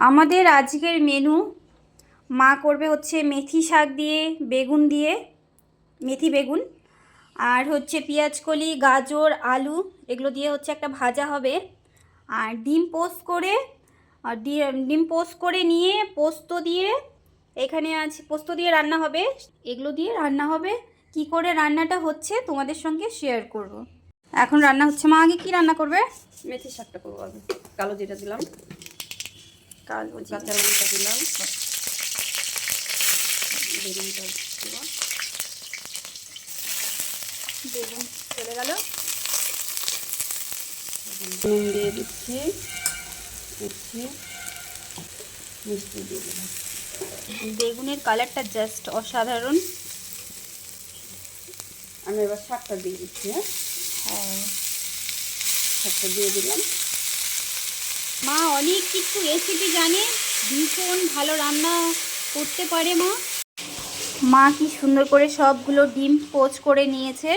আমাদের আজকের মেনু মা করবে হচ্ছে মেথি শাক দিয়ে বেগুন দিয়ে, মেথি বেগুন, আর হচ্ছে পেঁয়াজকলি, গাজর, আলু এগুলো দিয়ে হচ্ছে একটা ভাজা হবে। আর ডিম পোস্ট করে নিয়ে পোস্ত দিয়ে, এখানে আছে পোস্ত দিয়ে রান্না হবে, এগুলো দিয়ে রান্না হবে। কি করে রান্নাটা হচ্ছে তোমাদের সঙ্গে শেয়ার করব। এখন রান্না হচ্ছে। মা আগে কি রান্না করবে? মেথি শাকটা করবো আমি। কালো জিরা দিলাম, কালো কাঁচা লঙ্কা দিলাম, বেগুনটা দিব, বেগুন চলে গেল, নুন দিয়ে দিচ্ছি, মিষ্টি দিয়ে দিলাম। বেগুনের কালারটা জাস্ট অসাধারণ। আমি এবার শাকটা দিয়ে দিচ্ছি। হ্যাঁ, শাকটা দিয়ে দিলাম। মা অনেক কিছু রেসিপি জানে, ভীষণ ভালো রান্না করতে পারে মা। মা কি সুন্দর করে সবগুলো ডিম পোস্ট করে নিয়েছে।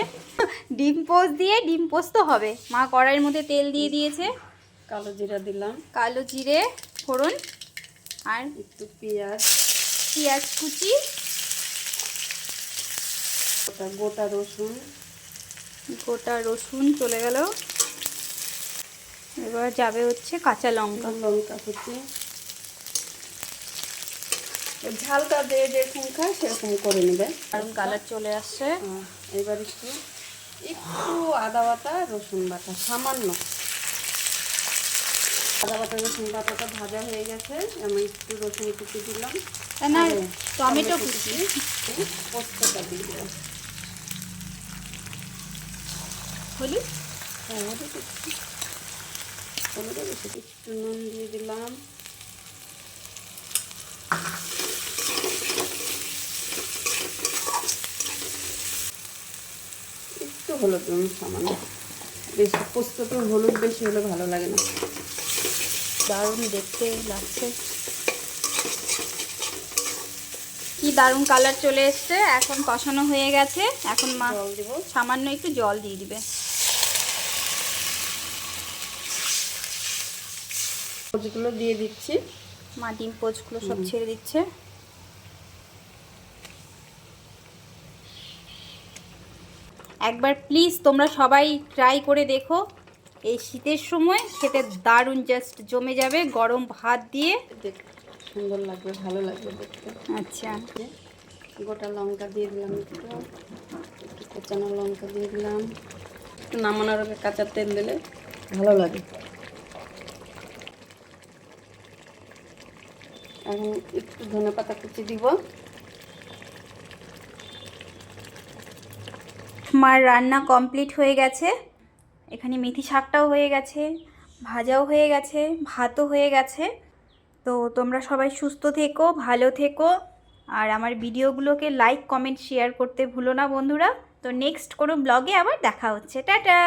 ডিম পোস্ট দিয়ে ডিম পোস্ত হবে। মা কড়াইয়ের মধ্যে তেল দিয়ে দিয়েছে, কালো জিরা দিলাম, কালো জিরে ফোড়ন, আর একটু পেঁয়াজ কুচি, গোটা রসুন চলে গেল। এবার যাবে হচ্ছে কাঁচা লঙ্কা, কুচি। ঝালটা দিয়ে যেরকম খায় সেরকম করে নেবে। কারণ কালার চলে আসছে। এবার একটু আদা বাটা, রসুন বাটা, সামান্য আদা বাটা রসুন বাটাটা ভাজা হয়ে গেছে। আমি একটু রসুন কুচি দিলাম, টমেটো কুচি, পোস্তটা দিয়ে দিলাম। বলি একটু নুন দিয়ে দিলাম, একটু হলুদ সামান্য, বেশি পোস্ত তো হলুদ বেশি হলে ভালো লাগে না। দারুণ দেখতে লাগছে, কি দারুণ কালার চলে এসছে। এখন কষানো হয়ে গেছে। এখন মা জল দেব, সামান্য একটু জল দিয়ে দিবে। পোস্টগুলো দিয়ে দিচ্ছি। মা ডিম পোস্টগুলো সব ছেড়ে দিচ্ছে। একবার প্লিজ তোমরা সবাই ট্রাই করে দেখো, এই শীতের সময় খেতে দারুণ জাস্ট জমে যাবে গরম ভাত দিয়ে। সুন্দর লাগবে, ভালো লাগবে দেখতে। আচ্ছা, গোটা লঙ্কা দিয়ে দিলাম, একটু কোচানো লঙ্কা দিয়ে দিলাম। নামানোর আগে কাঁচা তেল দিলে ভালো লাগে। এখন একটু ধনেপাতা কুচি দিব। মার রান্না কমপ্লিট হয়ে গেছে। এখানে মেথি শাকটাও হয়ে গেছে, ভাজাও হয়ে গেছে, ভাতও হয়ে গেছে। তো তোমরা সবাই সুস্থ থেকো, ভালো থেকো, আর আমার ভিডিওগুলোকে লাইক কমেন্ট শেয়ার করতে ভুলো না বন্ধুরা। তো নেক্সট কোনো ব্লগে আবার দেখা হচ্ছে। টাটা।